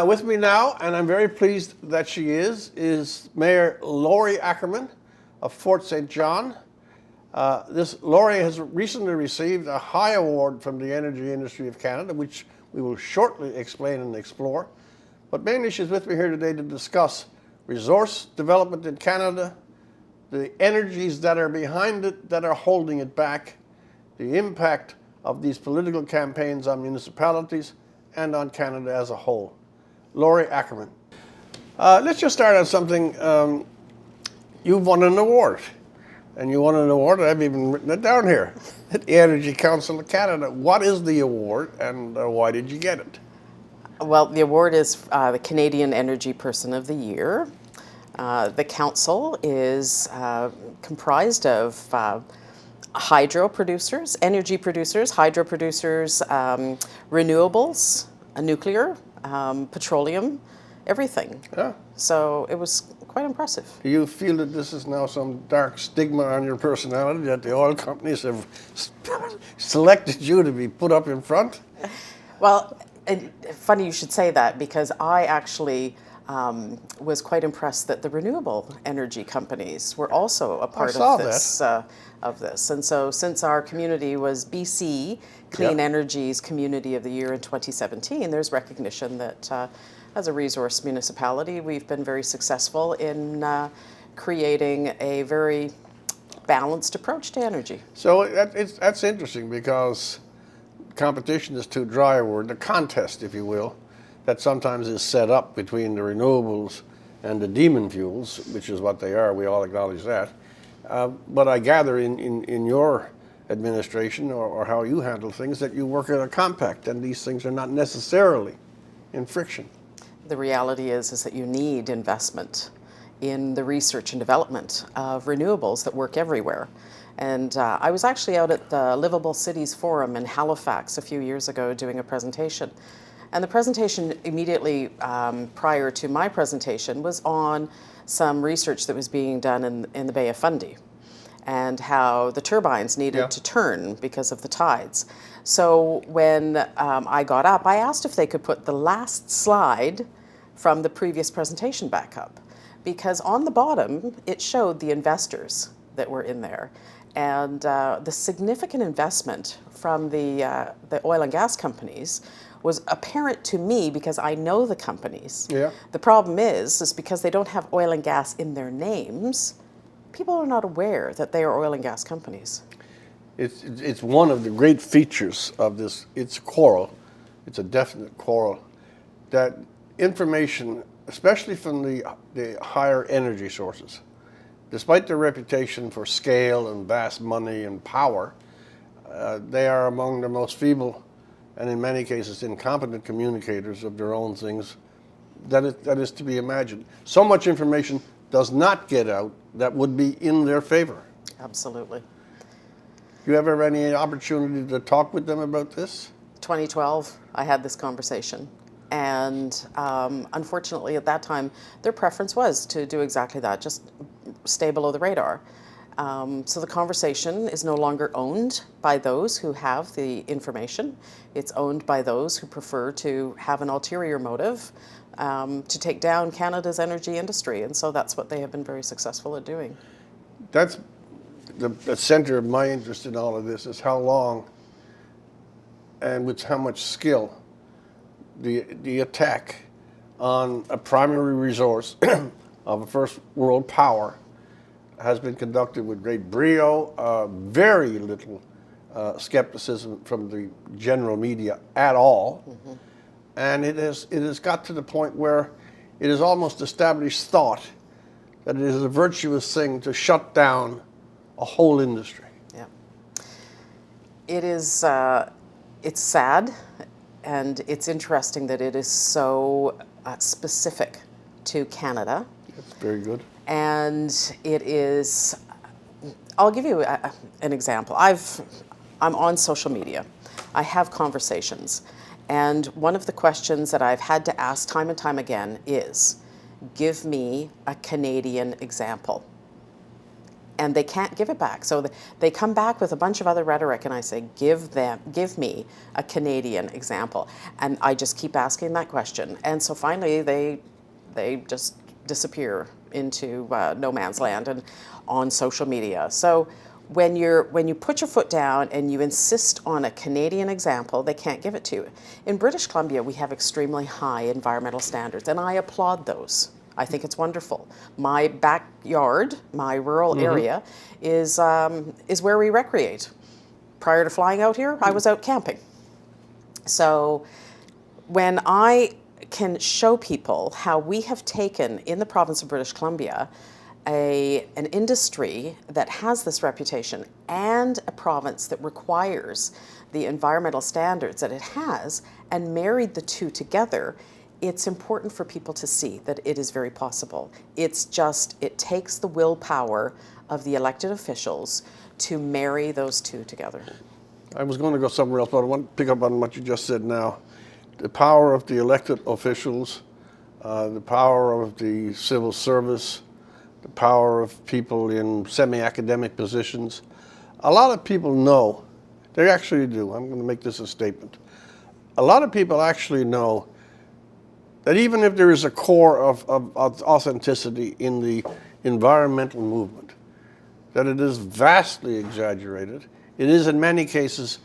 With me now, and I'm very pleased that she is Mayor Lori Ackerman of Fort St. John. Lori has recently received a high award from the energy industry of Canada, which we will shortly explain and explore. But mainly she's with me here today to discuss resource development in Canada, the energies that are behind it that are holding it back, the impact of these political campaigns on municipalities and on Canada as a whole. Lori Ackerman. Let's just start on something. You've won an award, and you won an award, I've even written it down here, at the Energy Council of Canada. What is the award, and why did you get it? Well, the award is the Canadian Energy Person of the Year. The council is comprised of hydro producers, energy producers, hydro producers, renewables, nuclear, petroleum, everything. Yeah. So it was quite impressive. Do you feel that this is now some dark stigma on your personality, that the oil companies have selected you to be put up in front? Well, funny you should say that, because I actually was quite impressed that the renewable energy companies were also a part of this. And so since our community was BC Clean Energy's Community of the Year in 2017, there's recognition that as a resource municipality, we've been very successful in creating a very balanced approach to energy. So that's interesting, because competition is too dry a word. The contest, if you will, that sometimes is set up between the renewables and the demon fuels, which is what they are, we all acknowledge that. But I gather in your administration, or how you handle things, that you work at a compact, and these things are not necessarily in friction. The reality is that you need investment in the research and development of renewables that work everywhere. And I was actually out at the Livable Cities Forum in Halifax a few years ago doing a presentation. And the presentation immediately prior to my presentation was on some research that was being done in the Bay of Fundy, and how the turbines needed to turn because of the tides. So when I got up, I asked if they could put the last slide from the previous presentation back up, because on the bottom it showed the investors that were in there, and the significant investment from the oil and gas companies was apparent to me, because I know the companies. Yeah. The problem is because they don't have oil and gas in their names, people are not aware that they are oil and gas companies. It's one of the great features of this. It's a quarrel. It's a definite quarrel. That information, especially from the higher energy sources, despite their reputation for scale and vast money and power, they are among the most feeble and in many cases incompetent communicators of their own things that is to be imagined. So much information does not get out that would be in their favor. Absolutely. Do you ever have any opportunity to talk with them about this? 2012, I had this conversation. And unfortunately at that time, their preference was to do exactly that, just stay below the radar. So the conversation is no longer owned by those who have the information. It's owned by those who prefer to have an ulterior motive to take down Canada's energy industry. And so that's what they have been very successful at doing. That's the center of my interest in all of this, is how long and with how much skill the attack on a primary resource of a first world power has been conducted with great brio, very little skepticism from the general media at all. Mm-hmm. And it has got to the point where it is almost established thought that it is a virtuous thing to shut down a whole industry. Yeah. It is, it's sad, and it's interesting that it is so specific to Canada. That's very good. And it is, I'll give you an example. I'm on social media. I have conversations. And one of the questions that I've had to ask time and time again is, give me a Canadian example. and they can't give it back. So they come back with a bunch of other rhetoric, and I say, give me a Canadian example. And I just keep asking that question. And so finally they just disappear into no man's land and on social media. So when you put your foot down and you insist on a Canadian example, they can't give it to you. In British Columbia, we have extremely high environmental standards, and I applaud those. I think it's wonderful. My backyard, my rural area, is where we recreate. Prior to flying out here, I was out camping. So when I can show people how we have taken, in the province of British Columbia, an industry that has this reputation and a province that requires the environmental standards that it has, and married the two together, it's important for people to see that it is very possible. It's just, it takes the willpower of the elected officials to marry those two together. I was going to go somewhere else, but I want to pick up on what you just said now. The power of the elected officials, the power of the civil service, the power of people in semi-academic positions. A lot of people know, they actually do, I'm going to make this a statement. A lot of people actually know that even if there is a core of authenticity in the environmental movement, that it is vastly exaggerated. It is in many cases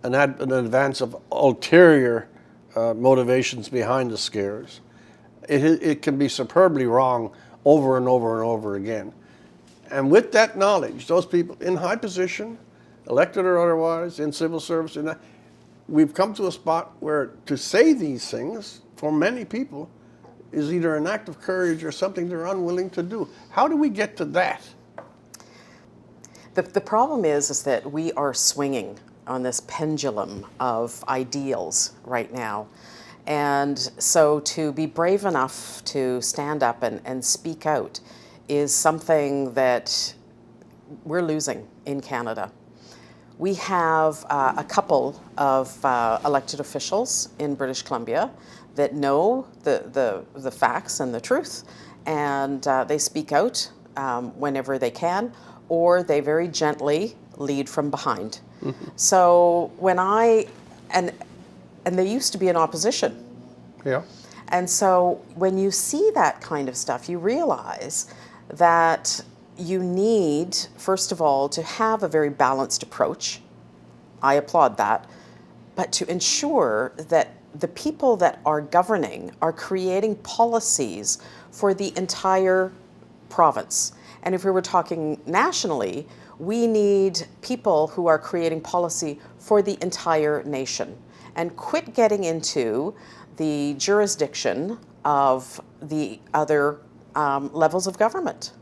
an advance of ulterior motivations behind the scares. It can be superbly wrong over and over and over again. And with that knowledge, those people in high position, elected or otherwise, in civil service, we've come to a spot where to say these things, for many people, is either an act of courage or something they're unwilling to do. How do we get to that? The problem is that we are swinging on this pendulum of ideals right now. And so to be brave enough to stand up and speak out is something that we're losing in Canada. We have a couple of elected officials in British Columbia that know the facts and the truth, and they speak out whenever they can, or they very gently lead from behind. So when and they used to be in opposition. Yeah. And so when you see that kind of stuff, you realize that you need, first of all, to have a very balanced approach. I applaud that. But to ensure that the people that are governing are creating policies for the entire province. And if we were talking nationally, we need people who are creating policy for the entire nation, and quit getting into the jurisdiction of the other levels of government.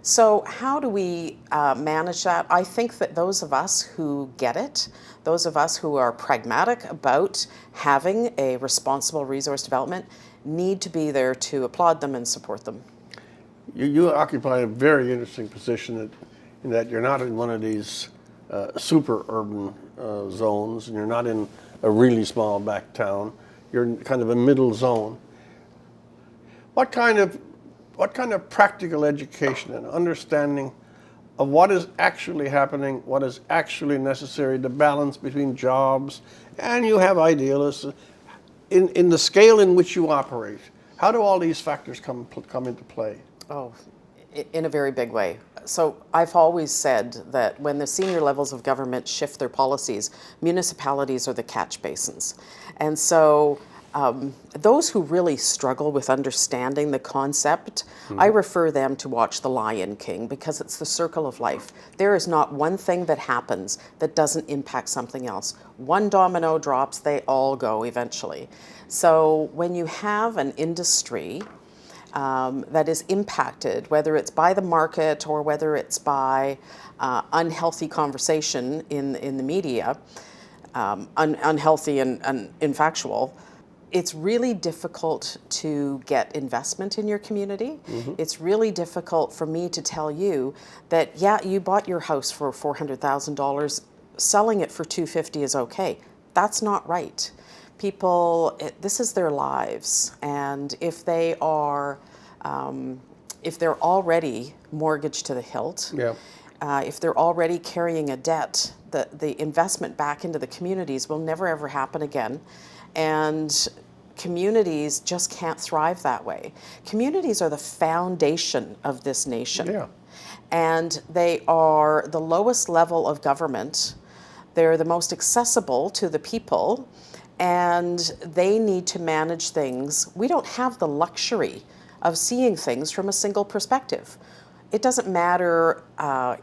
So how do we manage that? I think that those of us who get it, those of us who are pragmatic about having a responsible resource development, need to be there to applaud them and support them. You occupy a very interesting position in that you're not in one of these super urban zones, and you're not in a really small back town. You're in kind of a middle zone. What kind of practical education and understanding of what is actually happening, what is actually necessary, the balance between jobs, and you have idealists, in the scale in which you operate, how do all these factors come into play? Oh, in a very big way. So I've always said that when the senior levels of government shift their policies, municipalities are the catch basins. And so those who really struggle with understanding the concept, I refer them to watch The Lion King, because it's the circle of life. There is not one thing that happens that doesn't impact something else. One domino drops, they all go eventually. So when you have an industry that is impacted, whether it's by the market or whether it's by unhealthy conversation in the media, unhealthy and infactual, it's really difficult to get investment in your community. It's really difficult for me to tell you that, yeah, you bought your house for $400,000, selling it for $250,000 is okay. That's not right. People, this is their lives, and if they are if they're already mortgaged to the hilt, Yeah. if they're already carrying a debt, the investment back into the communities will never ever happen again. And communities just can't thrive that way. Communities are the foundation of this nation. Yeah. And they are the lowest level of government. They're the most accessible to the people, and they need to manage things. We don't have the luxury of seeing things from a single perspective. It doesn't matter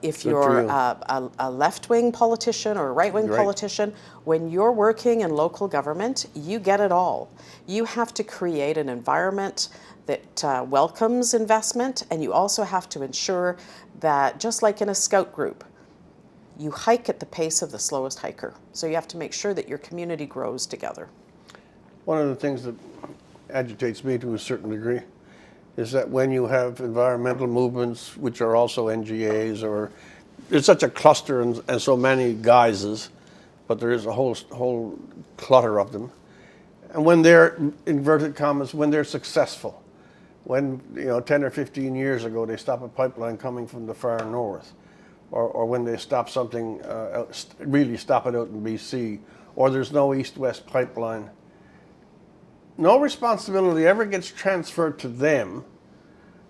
if you're a left-wing politician or a right-wing politician. When you're working in local government, you get it all. You have to create an environment that welcomes investment, and you also have to ensure that, just like in a scout group, you hike at the pace of the slowest hiker. So you have to make sure that your community grows together. One of the things that agitates me to a certain degree is that when you have environmental movements, which are also NGAs, or there's such a cluster and so many guises, but there is a whole clutter of them. And when they're, inverted commas, when they're successful, when 10 or 15 years ago they stop a pipeline coming from the far north, or when they stop something, really stop it out in BC, or there's no east-west pipeline, no responsibility ever gets transferred to them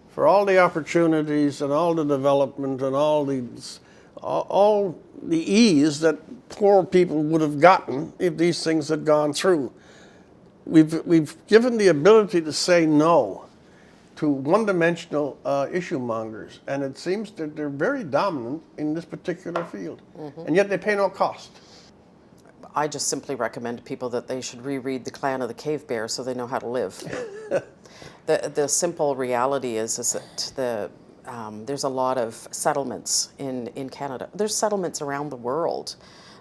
for all the opportunities and all the development and all the ease that poor people would have gotten if these things had gone through. We've given the ability to say no to one-dimensional issue mongers, and it seems that they're very dominant in this particular field, and yet they pay no cost. I just simply recommend to people that they should reread The Clan of the Cave Bear so they know how to live. The simple reality is that there's a lot of settlements in Canada. There's settlements around the world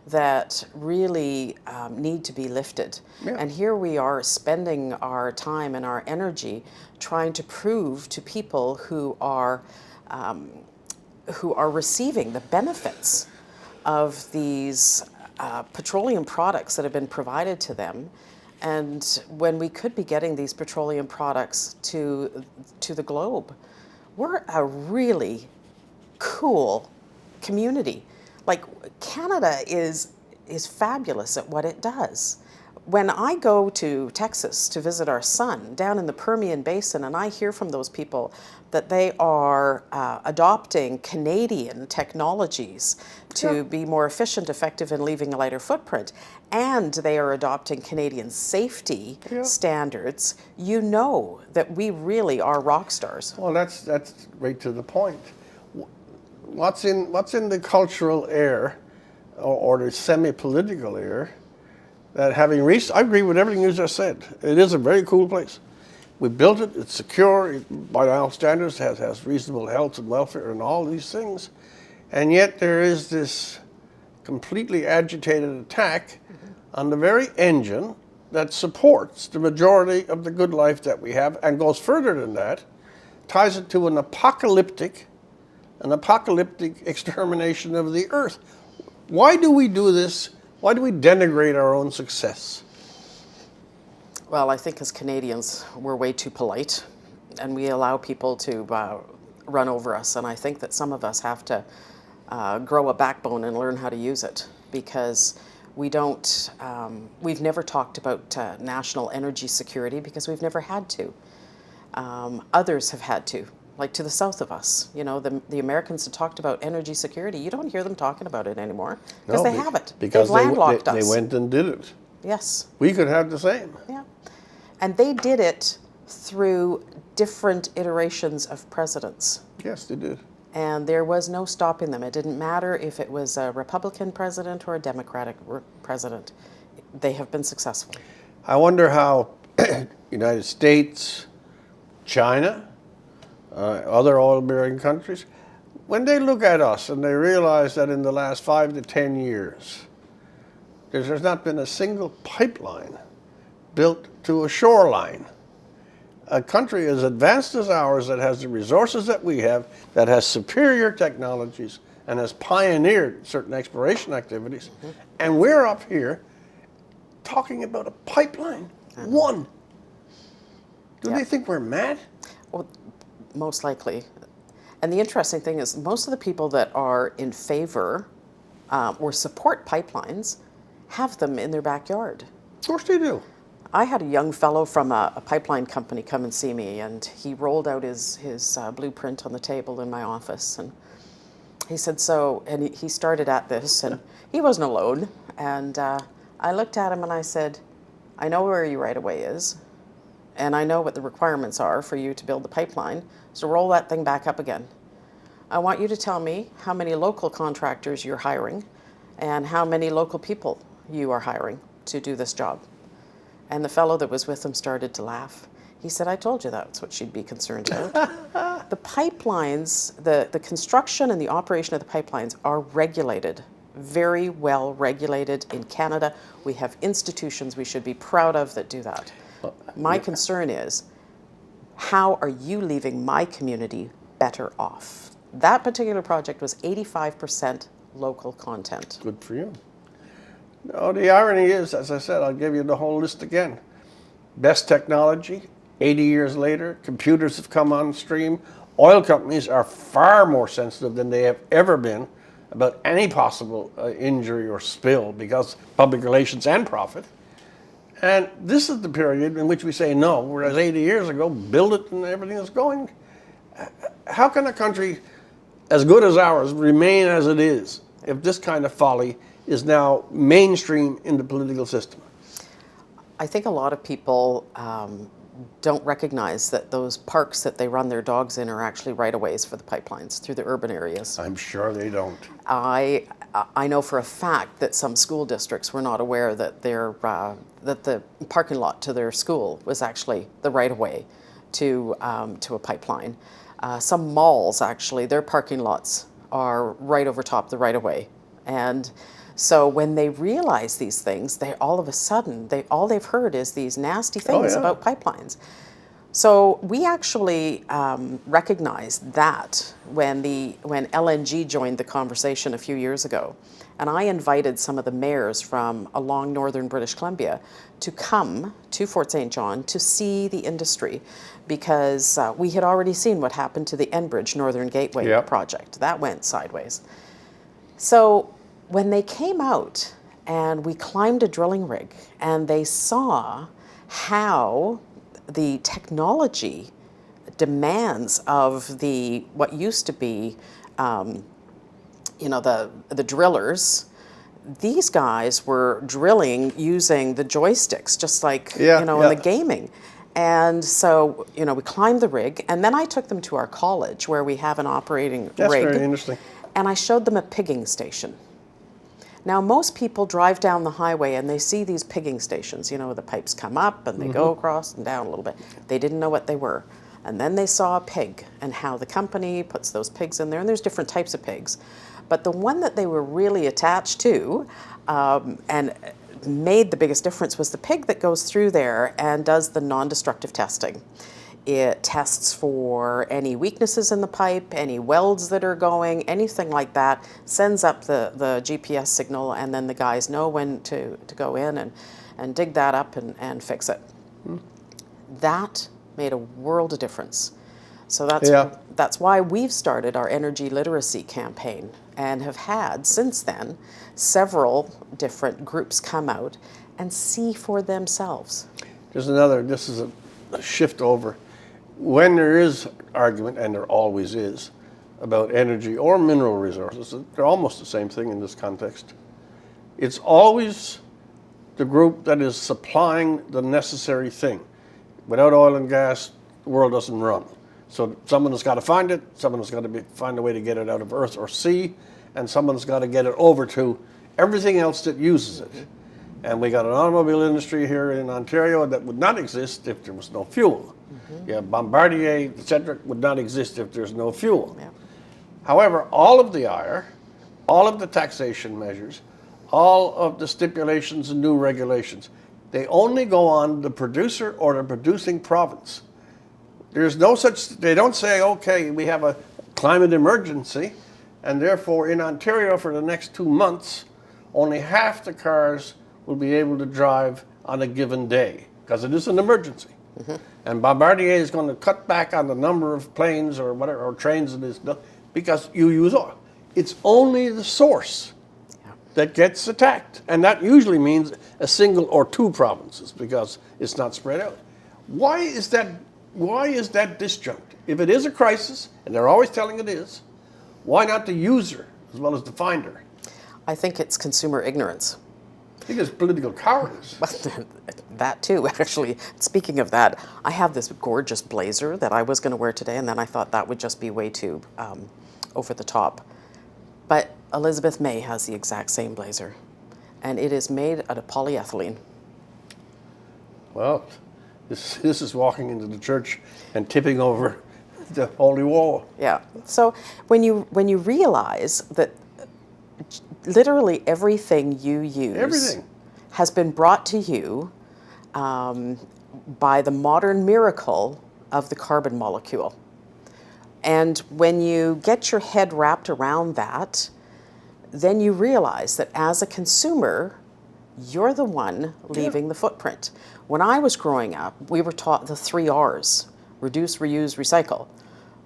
that really need to be lifted. Yeah. And here we are spending our time and our energy trying to prove to people who are receiving the benefits of these petroleum products that have been provided to them, and when we could be getting these petroleum products to the globe. We're a really cool community. Like, Canada is fabulous at what it does. When I go to Texas to visit our son down in the Permian Basin, and I hear from those people that they are adopting Canadian technologies to be more efficient, effective, and leaving a lighter footprint, and they are adopting Canadian safety standards, you know that we really are rock stars. Well, that's right to the point. What's in the cultural air, or the semi-political air, that having reached, I agree with everything you just said. It is a very cool place. We built it, it's secure, by all standards, has reasonable health and welfare and all these things. And yet there is this completely agitated attack on the very engine that supports the majority of the good life that we have, and goes further than that, ties it to an apocalyptic extermination of the earth. Why do we do this? Why do we denigrate our own success? Well, I think as Canadians, we're way too polite, and we allow people to run over us. And I think that some of us have to grow a backbone and learn how to use it, because we've never talked about national energy security because we've never had to. Others have had to. Like to the south of us, the Americans have talked about energy security. You don't hear them talking about it anymore because they have it. Because they've landlocked us. They went and did it. Yes. We could have the same. Yeah. And they did it through different iterations of presidents. Yes, they did. And there was no stopping them. It didn't matter if it was a Republican president or a Democratic president. They have been successful. I wonder how United States, China, other oil-bearing countries, when they look at us and they realize that in the last 5 to 10 years, there's not been a single pipeline built to a shoreline. A country as advanced as ours, that has the resources that we have, that has superior technologies, and has pioneered certain exploration activities, and we're up here talking about a pipeline. One. Do they think we're mad? Well, most likely. And the interesting thing is most of the people that are in favor or support pipelines have them in their backyard. Of course they do. I had a young fellow from a pipeline company come and see me, and he rolled out his blueprint on the table in my office, and he said, and he started at this, and he wasn't alone, and I looked at him and I said, I know where your right-of-way is, and I know what the requirements are for you to build the pipeline, so roll that thing back up again. I want you to tell me how many local contractors you're hiring and how many local people you are hiring to do this job. And the fellow that was with him started to laugh. He said, I told you that's what she'd be concerned about. The pipelines, the construction and the operation of the pipelines are regulated, very well regulated in Canada. We have institutions we should be proud of that do that. My concern is, how are you leaving my community better off? That particular project was 85% local content. Good for you. No, the irony is, as I said, I'll give you the whole list again. Best technology, 80 years later, computers have come on stream. Oil companies are far more sensitive than they have ever been about any possible injury or spill because public relations and profit. And this is the period in which we say no, whereas 80 years ago, build it and everything is going. How can a country as good as ours remain as it is if this kind of folly is now mainstream in the political system? I think a lot of people don't recognize that those parks that they run their dogs in are actually right-of-ways for the pipelines through the urban areas. I'm sure they don't. I know for a fact that some school districts were not aware that that the parking lot to their school was actually the right-of-way to a pipeline. Some malls, actually, their parking lots are right over top the right-of-way. And so when they realize these things, they all of a sudden, all they've heard is these nasty things about pipelines. So we actually recognized that when LNG joined the conversation a few years ago. And I invited some of the mayors from along northern British Columbia to come to Fort St. John to see the industry, because we had already seen what happened to the Enbridge Northern Gateway project. That went sideways. So when they came out and we climbed a drilling rig and they saw how the technology demands of what used to be, the drillers, these guys were drilling using the joysticks, just like, in the gaming. And so, we climbed the rig, and then I took them to our college where we have an operating rig. That's very interesting. And I showed them a pigging station. Now, most people drive down the highway and they see these pigging stations. The pipes come up and they go across and down a little bit. They didn't know what they were. And then they saw a pig and how the company puts those pigs in there. And there's different types of pigs. But the one that they were really attached to and made the biggest difference was the pig that goes through there and does the non-destructive testing. It tests for any weaknesses in the pipe, any welds that are going, anything like that, sends up the GPS signal, and then the guys know when to go in and dig that up and fix it. That made a world of difference. So that's why we've started our energy literacy campaign and have had, since then, several different groups come out and see for themselves. This is a shift over. When there is argument, and there always is, about energy or mineral resources, they're almost the same thing in this context. It's always the group that is supplying the necessary thing. Without oil and gas, the world doesn't run. So someone has got to find it, someone has got to find a way to get it out of earth or sea, and someone's got to get it over to everything else that uses it. And we got an automobile industry here in Ontario that would not exist if there was no fuel. Bombardier, etc., would not exist if there's no fuel. However, all of the IRE, all of the taxation measures, all of the stipulations and new regulations, they only go on the producer or the producing province. There's no such, they don't say, okay, we have a climate emergency, and therefore in Ontario for the next 2 months, only half the cars will be able to drive on a given day, because it is an emergency. And Bombardier is going to cut back on the number of planes or whatever, or trains it is, because you use oil. It's only the source that gets attacked. And that usually means a single or two provinces because it's not spread out. Why is that disjunct? If it is a crisis, and they're always telling it is, why not the user as well as the finder? I think it's consumer ignorance. I think it's political cowardice. That too, actually. Speaking of that, I have this gorgeous blazer that I was going to wear today, and then I thought that would just be way too over the top. But Elizabeth May has the exact same blazer, and it is made out of polyethylene. Well, this is walking into the church and tipping over the holy wall. Yeah. So when you realize that literally everything you use has been brought to you by the modern miracle of the carbon molecule. And when you get your head wrapped around that, then you realize that as a consumer, you're the one leaving the footprint. When I was growing up, we were taught the 3 R's: reduce, reuse, recycle.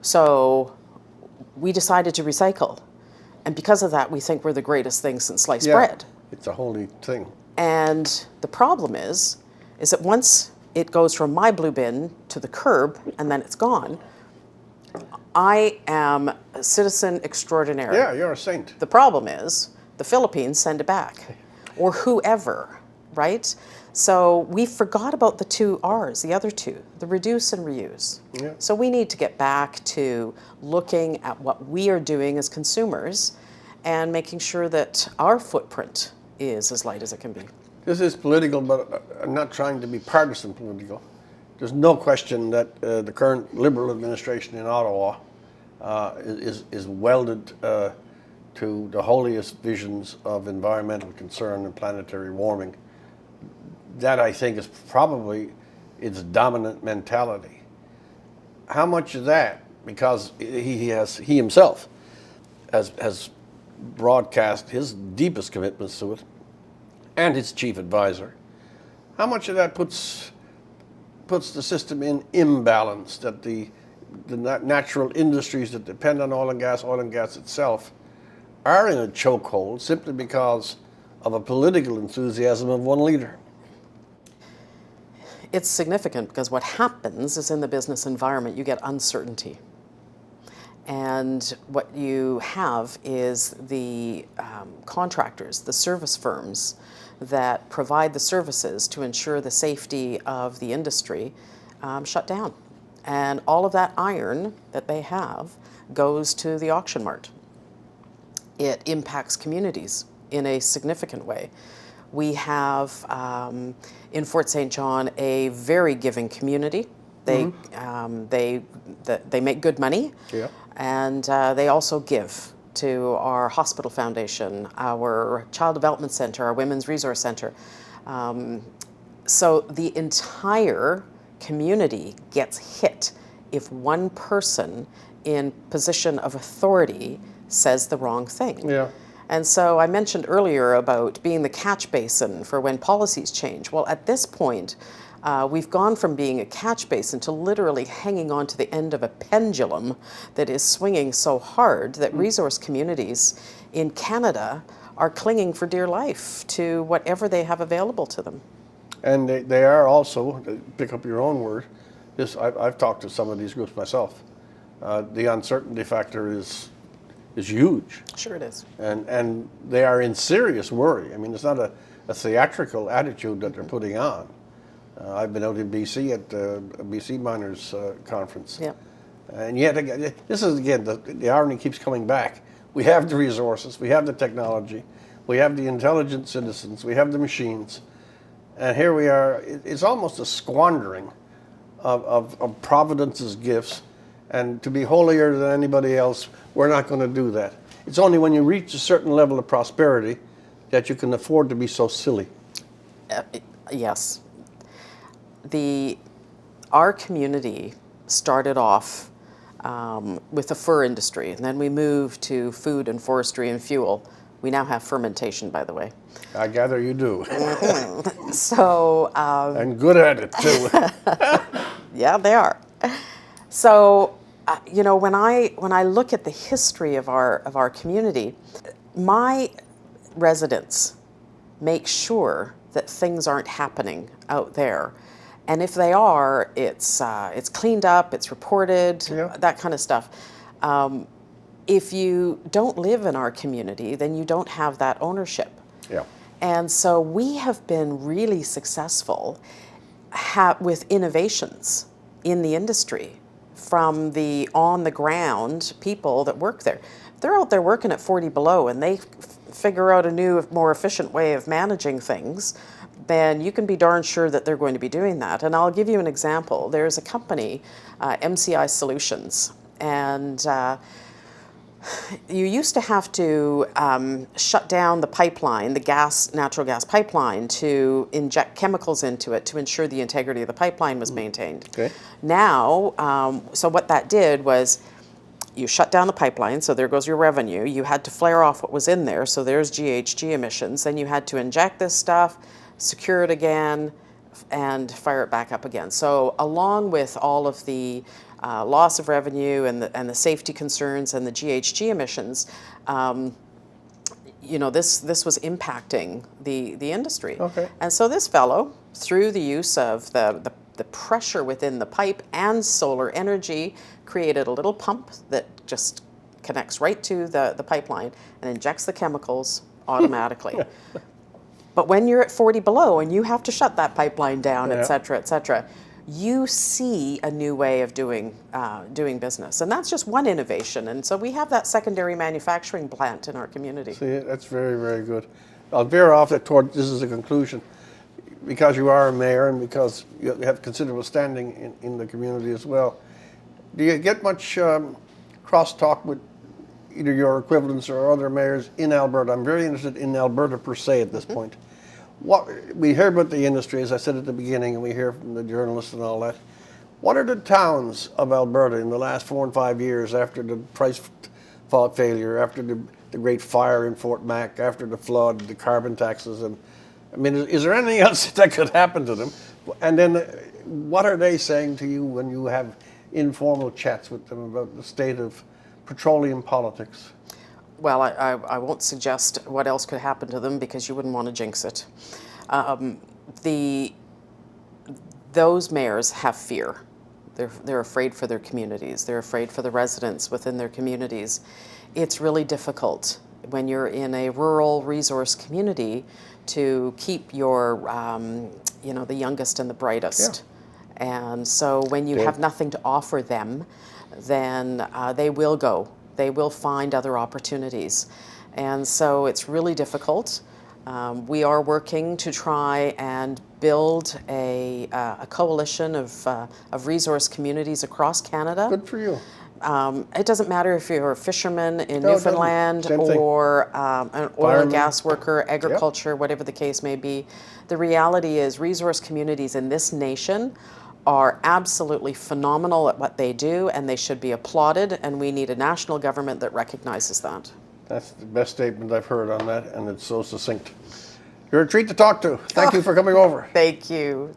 So we decided to recycle. And because of that, we think we're the greatest thing since sliced bread. It's a holy thing. And the problem is that once it goes from my blue bin to the curb and then it's gone, I am a citizen extraordinaire. Yeah, you're a saint. The problem is the Philippines send it back, or whoever, right? So we forgot about the 2 R's, the other two, the reduce and reuse. Yeah. So we need to get back to looking at what we are doing as consumers and making sure that our footprint is as light as it can be. This is political, but I'm not trying to be partisan political. There's no question that the current Liberal administration in Ottawa is welded to the holiest visions of environmental concern and planetary warming. That, I think, is probably its dominant mentality. How much of that, because he himself has broadcast his deepest commitments to it, and his chief advisor, how much of that puts the system in imbalance, that the natural industries that depend on oil and gas itself, are in a chokehold simply because of a political enthusiasm of one leader? It's significant because what happens is in the business environment, you get uncertainty. And what you have is the contractors, the service firms that provide the services to ensure the safety of the industry shut down. And all of that iron that they have goes to the auction mart. It impacts communities in a significant way. We have in Fort St. John a very giving community. They make good money, and they also give to our hospital foundation, our child development center, our women's resource center. So the entire community gets hit if one person in position of authority says the wrong thing. Yeah. And so I mentioned earlier about being the catch basin for when policies change. Well, at this point, we've gone from being a catch basin to literally hanging on to the end of a pendulum that is swinging so hard that resource communities in Canada are clinging for dear life to whatever they have available to them. And they are also, to pick up your own word, I've talked to some of these groups myself. The uncertainty factor is huge. Sure it is. And they are in serious worry. I mean, it's not a theatrical attitude that they're putting on. I've been out in BC at the BC Miners Conference. Yep. And yet, again, this is, again, the irony keeps coming back. We have the resources, we have the technology, we have the intelligent citizens, we have the machines, and here we are. It's almost a squandering of Providence's gifts, and to be holier than anybody else, we're not going to do that. It's only when you reach a certain level of prosperity that you can afford to be so silly. Yes. Our community started off with the fur industry, and then we moved to food and forestry and fuel. We now have fermentation, by the way. I gather you do. So. And good at it, too. Yeah, they are. So, you know, when I look at the history of our community, my residents make sure that things aren't happening out there, and if they are, it's cleaned up, it's reported, Yeah. that kind of stuff. If you don't live in our community, then you don't have that ownership. Yeah. And so we have been really successful with innovations in the industry from the on-the-ground people that work there. They're out there working at 40 below and they figure out a new, more efficient way of managing things, then you can be darn sure that they're going to be doing that. And I'll give you an example. There's a company, MCI Solutions, and you used to have to shut down the pipeline, the natural gas pipeline, to inject chemicals into it to ensure the integrity of the pipeline was maintained. Okay. Now, so what that did was you shut down the pipeline, so there goes your revenue. You had to flare off what was in there, so there's GHG emissions. Then you had to inject this stuff, secure it again, and fire it back up again. So along with all of the loss of revenue and the safety concerns and the GHG emissions, you know, this was impacting the industry. Okay. And so this fellow, through the use of the pressure within the pipe and solar energy, created a little pump that just connects right to the pipeline and injects the chemicals automatically. But when you're at 40 below and you have to shut that pipeline down, Yeah. et cetera, you see a new way of doing business. And that's just one innovation. And so we have that secondary manufacturing plant in our community. See, that's very, very good. I'll veer off that toward this is a conclusion. Because you are a mayor and because you have considerable standing in the community as well, do you get much crosstalk with either your equivalents or other mayors in Alberta? I'm very interested in Alberta per se at this point. What we hear about the industry, as I said at the beginning, and we hear from the journalists and all that. What are the towns of Alberta in the last 4 and 5 years after the price failure, after the great fire in Fort Mac, after the flood, the carbon taxes, and I mean, is there anything else that could happen to them? And then what are they saying to you when you have informal chats with them about the state of petroleum politics? Well, I won't suggest what else could happen to them because you wouldn't want to jinx it. Those mayors have fear. They're afraid for their communities. They're afraid for the residents within their communities. It's really difficult when you're in a rural resource community to keep your, you know, the youngest and the brightest. Yeah. And so when you have nothing to offer them, then they will go. They will find other opportunities. And so it's really difficult. We are working to try and build a coalition of resource communities across Canada. Good for you. It doesn't matter if you're a fisherman in Newfoundland or an oil and gas worker, agriculture, whatever the case may be. The reality is resource communities in this nation are absolutely phenomenal at what they do, and they should be applauded, and we need a national government that recognizes that. That's the best statement I've heard on that, and it's so succinct. You're a treat to talk to. Thank you for coming over. Thank you.